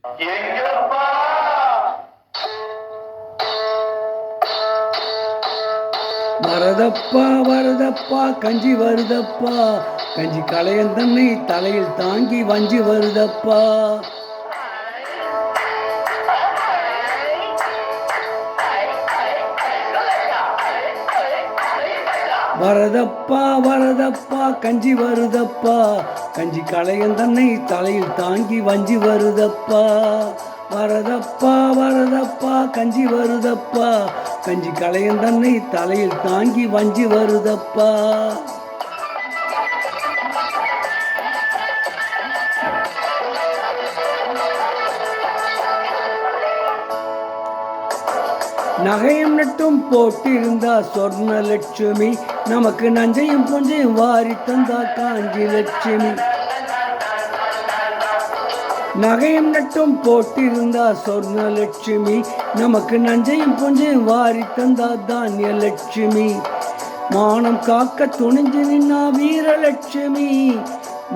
எங்கப்பா வரதப்பா வரதப்பா கஞ்சி வருதப்பா, கஞ்சி களையந்தன்னை தலையில் தாங்கி வஞ்சி வருதப்பா. வரதப்பா வரதப்பா கஞ்சி வருதப்பா, கஞ்சி களையந்தன்னை தலையில் தாங்கி வஞ்சி வருதப்பா. வரதப்பா வரதப்பா கஞ்சி வருதப்பா, கஞ்சி களையந்தன்னை தலையில் தாங்கி வஞ்சி வருதப்பா. நகையும் நட்டும் போட்டிருந்தா சொர்ண லட்சுமி, நமக்கு நஞ்சையும் பொஞ்சையும் வாரி தந்தா காஞ்சி லட்சுமி. நகையும் நட்டும் போட்டிருந்தா சொர்ண லட்சுமி, நமக்கு நஞ்சையும் பொஞ்சையும் வாரி தந்தா தானிய லட்சுமி. மானம் காக்க துணிஞ்சு நின்னா வீரலட்சுமி,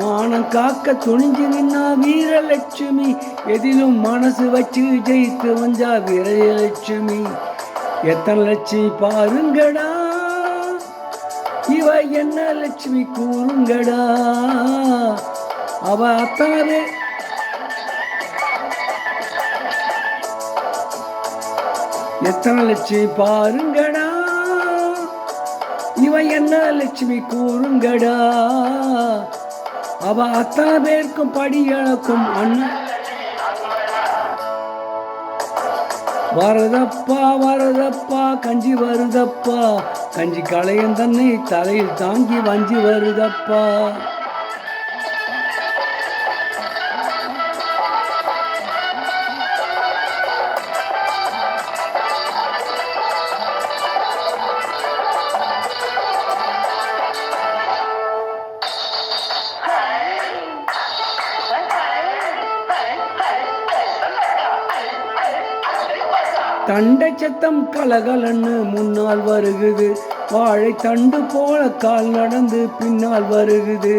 மானம் காக்க துணிஞ்சு நின்னா வீரலட்சுமி. எதிலும் மனசு வச்சு ஜெயித்து வந்தா வீரலட்சுமி. எத்தனை லட்சுமி பாருங்கடா, இவ என்ன லட்சுமி கூறுங்கடா. அவ அத்தாவே எத்தனை லட்சுமி பாருங்கடா, இவ என்ன லட்சுமி கூறுங்கடா. அவ அத்தனை பேருக்கும் படியளக்கும் அண்ணன். வரதப்பா வரதப்பா கஞ்சி வருதப்பா, கஞ்சி களையந்தன்னை தலையில் தாங்கி வஞ்சி வருதப்பா. தண்டை சத்தம் கலகலன்னு முன்னால் வருகுது, வாழை தண்டு போல கால் நடந்து பின்னால் வருகுது.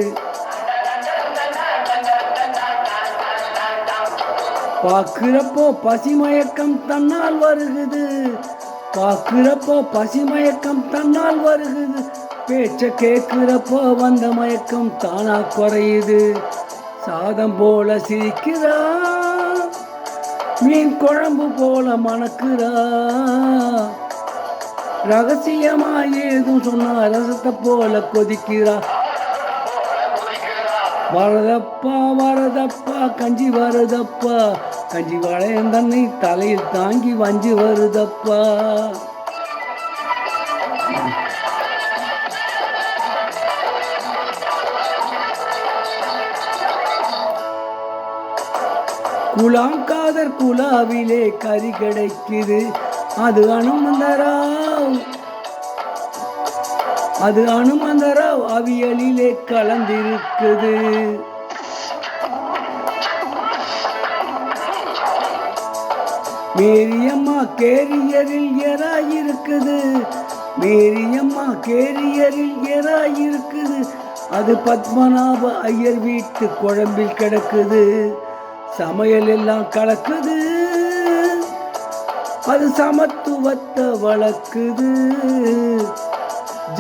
பார்க்கிறப்போ பசிமயக்கம் தன்னால் வருகுது, பார்க்கிறப்போ பசிமயக்கம் தன்னால் வருகுது. பேச்ச கேட்கிறப்போ வந்த மயக்கம் தானா குறையுது. சாதம் போல சிரிக்கிறா, மீன் குழம்பு போல மணக்குறா. ரகசியமா ஏதும் சொன்னா ரசத்தை போல கொதிக்கிறா. வரதப்பா வரதப்பா கஞ்சி வருதப்பா, கஞ்சி வளையந்தன்னை தலையில் தாங்கி வஞ்சி வருதப்பா. குலாங்காதர் குலாவிலே கறி கிடைக்குது, அது அனுமந்தராவ், அது அனுமந்தராவ் அவியலிலே கலந்திருக்குது. மேரியம்மா கேரியரில் எராயிருக்குது, மேரியம்மா கேரியரில் எராயிருக்குது. அது பத்மநாப ஐயர் வீட்டு குழம்பில் கிடக்குது. சமையல் எல்லாம் கலக்குது, அது சமத்துவத்தை வளர்க்குது.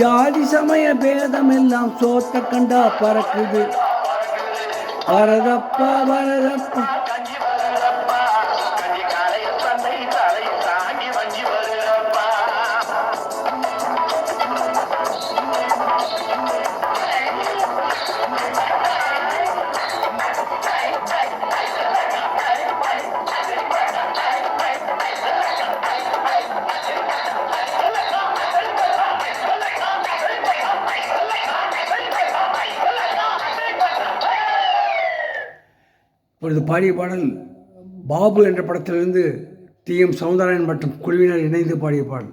ஜாதி சமய பேதம் எல்லாம் சோத்த கண்டா பறக்குது. வரதப்பா வரதப்பா இப்பொழுது பாடிய பாடல் பாபு என்ற படத்திலிருந்து டி.எம். சௌந்தரராயன் மற்றும் குழுவினர் இணைந்து பாடிய பாடல்.